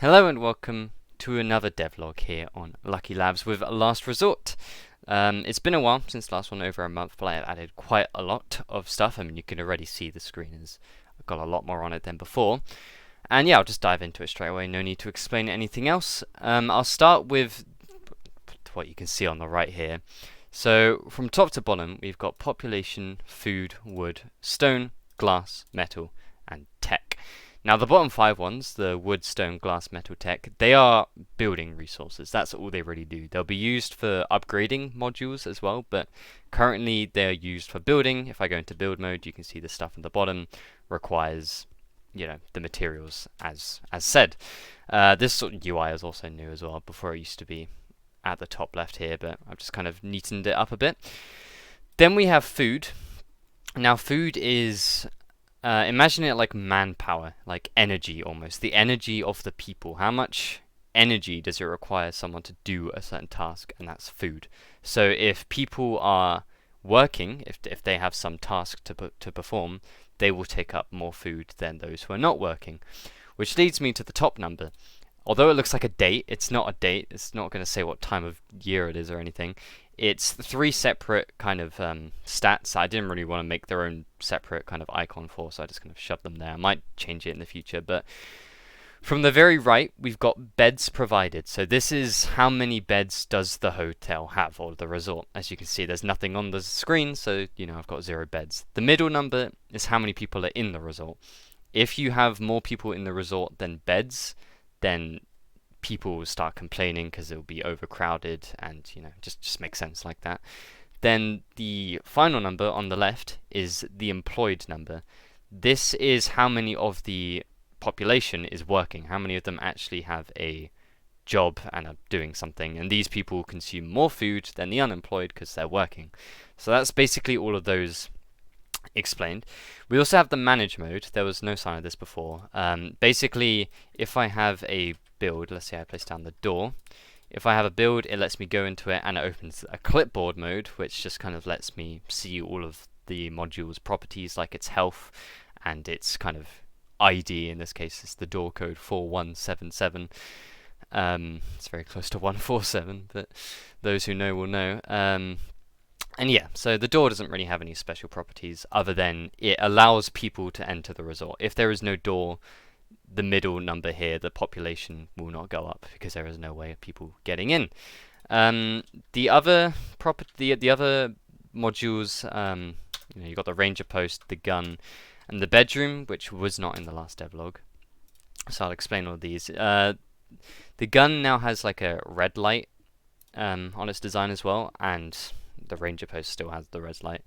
Hello and welcome to another devlog here on Lucky Labs with Last Resort. It's been a while since the last one, over a month, but I've added quite a lot of stuff. I mean, you can already see the screen has got a lot more on it than before. And yeah, I'll just dive into it straight away, no need to explain anything else. I'll start with what you can see on the right here. So from top to bottom, we've got population, food, wood, stone, glass, metal, and tech. Now the bottom 5 ones, the wood, stone, glass, metal, tech, they are building resources. That's all they really do. They'll be used for upgrading modules as well, but currently they're used for building. If I go into build mode, you can see the stuff at the bottom requires, the materials as said. This sort of UI is also new as well. Before it used to be at the top left here, but I've just kind of neatened it up a bit. Then we have food. Now food is imagine it like manpower, like energy almost. The energy of the people. How much energy does it require someone to do a certain task? And that's food. So if people are working, if they have some task to perform, they will take up more food than those who are not working. Which leads me to the top number. Although it looks like a date, it's not a date. It's not going to say what time of year it is or anything. It's 3 separate kind of stats. I didn't really want to make their own separate kind of icon for, so I just kind of shoved them there. I might change it in the future, but from the very right, we've got beds provided. So this is how many beds does the hotel have, or the resort. As you can see, there's nothing on the screen, so I've got 0 beds. The middle number is how many people are in the resort. If you have more people in the resort than beds, then people will start complaining because it will be overcrowded, and just makes sense like that. Then the final number on the left is the employed number. This is how many of the population is working, how many of them actually have a job and are doing something, and these people consume more food than the unemployed because they're working. So that's basically all of those explained. We also have the manage mode. There was no sign of this before. Basically, if I have a build, let's say I place down the door. If I have a build, it lets me go into it and it opens a clipboard mode, which just kind of lets me see all of the module's properties, like its health and its kind of ID. In this case, it's the door code 4177. It's very close to 147, but those who know will know. And yeah, so the door doesn't really have any special properties other than it allows people to enter the resort. If there is no door, the middle number here, the population, will not go up because there is no way of people getting in. The other modules, you got the ranger post, the gun, and the bedroom, which was not in the last devlog. So I'll explain all of these. The gun now has like a red light on its design as well, and the ranger post still has the red light.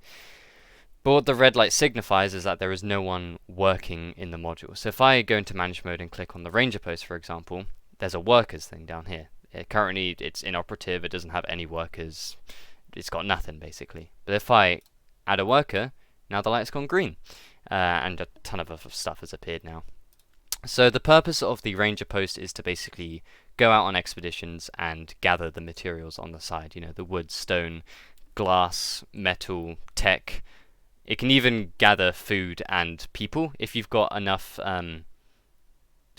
But what the red light signifies is that there is no one working in the module. So if I go into manage mode and click on the ranger post, for example, there's a workers thing down here. Currently it's inoperative, it doesn't have any workers, it's got nothing basically. But if I add a worker, now the light's gone green, and a ton of other stuff has appeared now. So the purpose of the ranger post is to basically go out on expeditions and gather the materials on the side, the wood, stone, glass, metal, tech. It can even gather food and people. If you've got enough kind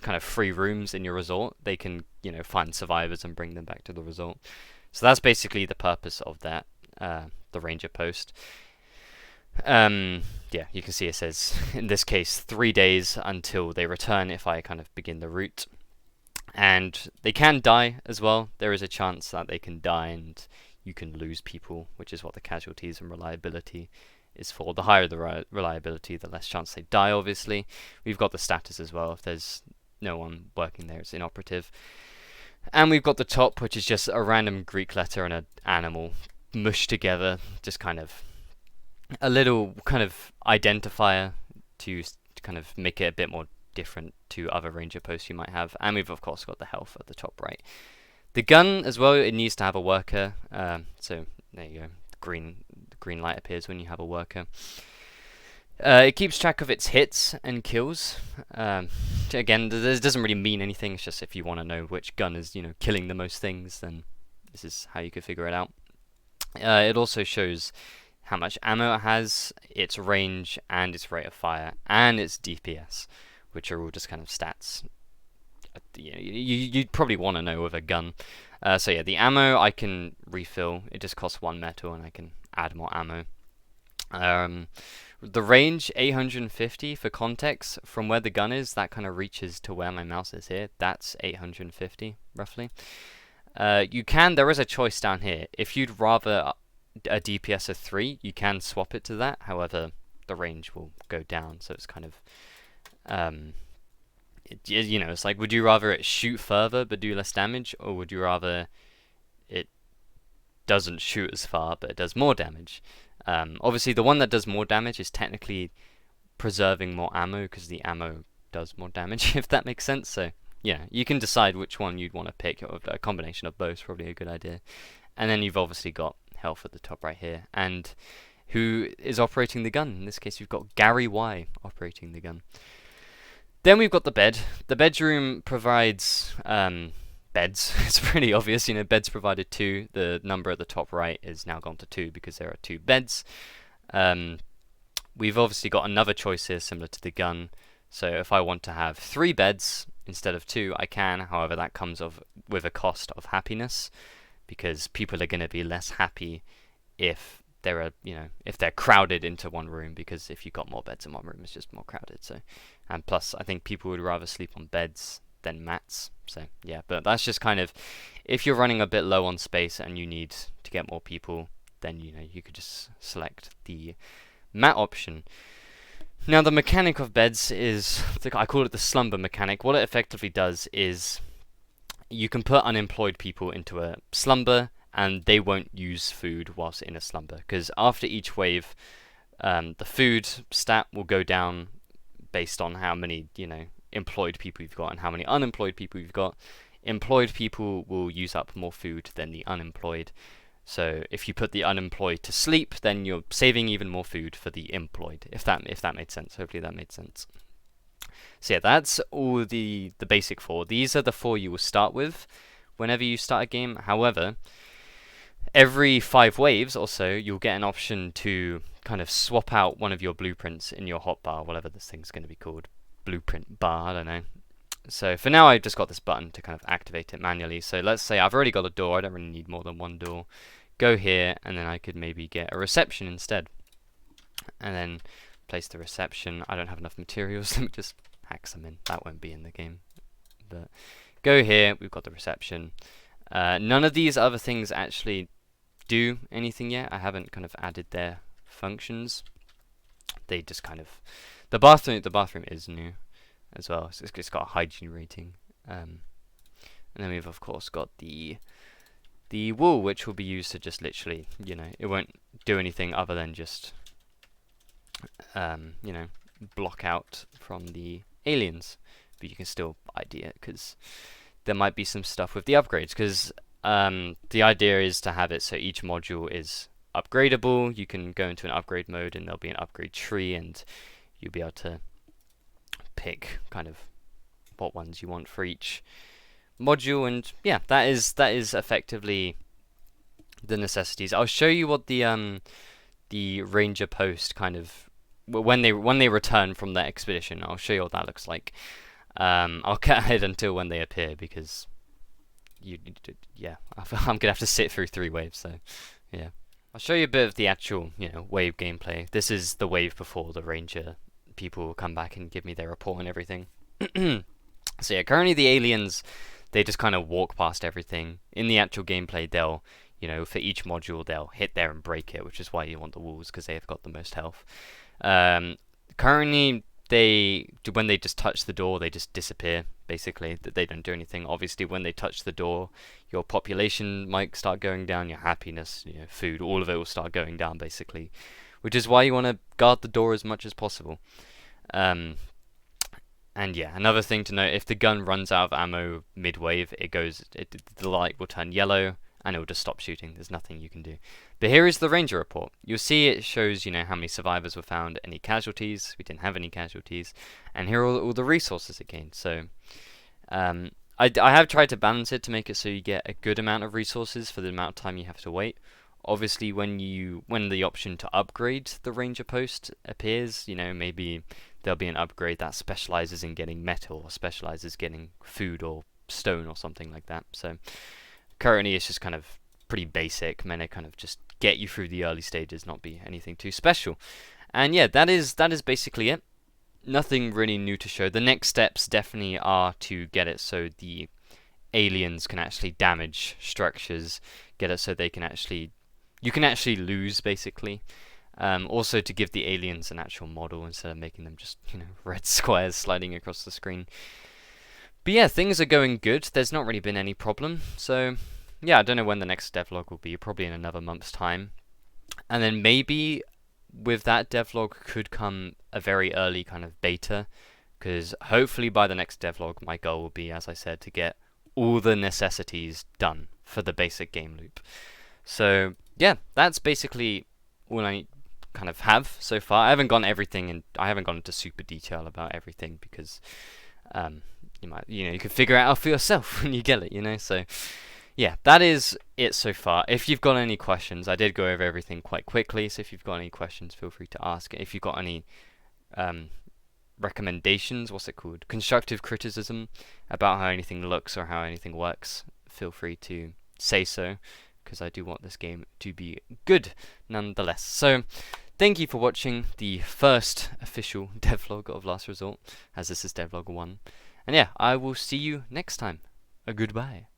of free rooms in your resort, they can find survivors and bring them back to the resort. So that's basically the purpose of that, the ranger post. Yeah, you can see it says in this case 3 days until they return if I kind of begin the route. And they can die as well. There is a chance that they can die and you can lose people, which is what the casualties and reliability is for. The higher the reliability, the less chance they die, obviously. We've got the status as well. If there's no one working there, it's inoperative. And we've got the top, which is just a random Greek letter and an animal mushed together, just kind of a little kind of identifier to kind of make it a bit more different to other ranger posts you might have. And we've of course got the health at the top right. The gun as well, it needs to have a worker, so there you go, the green light appears when you have a worker. It keeps track of its hits and kills. Again, this doesn't really mean anything, it's just if you want to know which gun is killing the most things, then this is how you could figure it out. It also shows how much ammo it has, its range, and its rate of fire, and its DPS, which are all just kind of stats you'd probably want to know with a gun. So yeah, the ammo I can refill. It just costs 1 metal, and I can add more ammo. The range 850 for context from where the gun is. That kind of reaches to where my mouse is here. That's 850 roughly. There is a choice down here. If you'd rather a DPS of 3, you can swap it to that. However, the range will go down, so it's kind of it's like, would you rather it shoot further but do less damage, or would you rather it doesn't shoot as far but it does more damage? Obviously, the one that does more damage is technically preserving more ammo, because the ammo does more damage, if that makes sense. So yeah, you can decide which one you'd want to pick. A combination of both is probably a good idea. And then you've obviously got health at the top right here, and who is operating the gun. In this case, we've got Gary Y operating the gun. Then we've got the bed. The bedroom provides beds. It's pretty obvious, beds provided 2. The number at the top right is now gone to 2 because there are 2 beds. We've obviously got another choice here similar to the gun. So if I want to have 3 beds instead of 2, I can. However, that comes with a cost of happiness, because people are going to be less happy if if they're crowded into one room, because if you've got more beds in one room, it's just more crowded. So, and plus, I think people would rather sleep on beds than mats. So yeah, but that's just kind of, if you're running a bit low on space and you need to get more people, then you could just select the mat option. Now, the mechanic of beds is, I call it the slumber mechanic. What it effectively does is you can put unemployed people into a slumber, and they won't use food whilst in a slumber, because after each wave, the food stat will go down based on how many employed people you've got and how many unemployed people you've got. Employed people will use up more food than the unemployed. So if you put the unemployed to sleep, then you're saving even more food for the employed. If that made sense. Hopefully that made sense. So yeah, that's all the basic 4. These are the 4 you will start with whenever you start a game. However, every 5 waves or so, you'll get an option to kind of swap out one of your blueprints in your hotbar, whatever this thing's going to be called. Blueprint bar, I don't know. So for now, I've just got this button to kind of activate it manually. So let's say I've already got a door. I don't really need more than 1 door. Go here, and then I could maybe get a reception instead. And then place the reception. I don't have enough materials. Let me just hack some in. That won't be in the game. But go here. We've got the reception. None of these other things actually do anything yet. I haven't kind of added their functions. They just kind of... The bathroom is new as well. It's got a hygiene rating. And then we've of course got the wall, which will be used to just literally, it won't do anything other than just, block out from the aliens. But you can still ID it, because there might be some stuff with the upgrades, because the idea is to have it so each module is upgradable. You can go into an upgrade mode and there'll be an upgrade tree, and you'll be able to pick kind of what ones you want for each module. And yeah, that is effectively the necessities. I'll show you what the ranger post kind of, when they return from their expedition, I'll show you what that looks like. I'll cut ahead until when they appear, because I'm gonna have to sit through 3 waves. So yeah, I'll show you a bit of the actual wave gameplay. This is the wave before the ranger people will come back and give me their report and everything. So yeah, currently the aliens, they just kind of walk past everything. In the actual gameplay, they'll for each module they'll hit there and break it, which is why you want the walls, because they've got the most health. Currently, when they just touch the door, they just disappear. Basically, they don't do anything. Obviously, when they touch the door, your population might start going down, your happiness, food, all of it will start going down, basically. Which is why you want to guard the door as much as possible. And yeah, another thing to note: if the gun runs out of ammo mid-wave, the light will turn yellow, and it will just stop shooting. There's nothing you can do. But here is the ranger report. You'll see it shows, how many survivors were found, any casualties. We didn't have any casualties. And here are all the resources it gained. So, I have tried to balance it to make it so you get a good amount of resources for the amount of time you have to wait. Obviously, when the option to upgrade the ranger post appears, maybe there'll be an upgrade that specializes in getting metal or specializes getting food or stone or something like that. So currently it's just kind of pretty basic, meant to kind of just get you through the early stages, not be anything too special. And yeah, that is basically it. Nothing really new to show. The next steps definitely are to get it so the aliens can actually damage structures, get it so they can actually, you can actually lose basically. Also to give the aliens an actual model instead of making them just, red squares sliding across the screen. But yeah, things are going good. There's not really been any problem. So yeah, I don't know when the next devlog will be. Probably in another month's time. And then maybe with that devlog could come a very early kind of beta. Because hopefully by the next devlog, my goal will be, as I said, to get all the necessities done for the basic game loop. So yeah, that's basically all I kind of have so far. I haven't gone everything, and I haven't gone into super detail about everything because you can figure it out for yourself when you get it, So yeah, that is it so far. If you've got any questions, I did go over everything quite quickly, so if you've got any questions, feel free to ask. If you've got any recommendations, constructive criticism about how anything looks or how anything works, feel free to say so, because I do want this game to be good nonetheless. So thank you for watching the first official devlog of Last Resort, as this is devlog 1. And yeah, I will see you next time. Goodbye.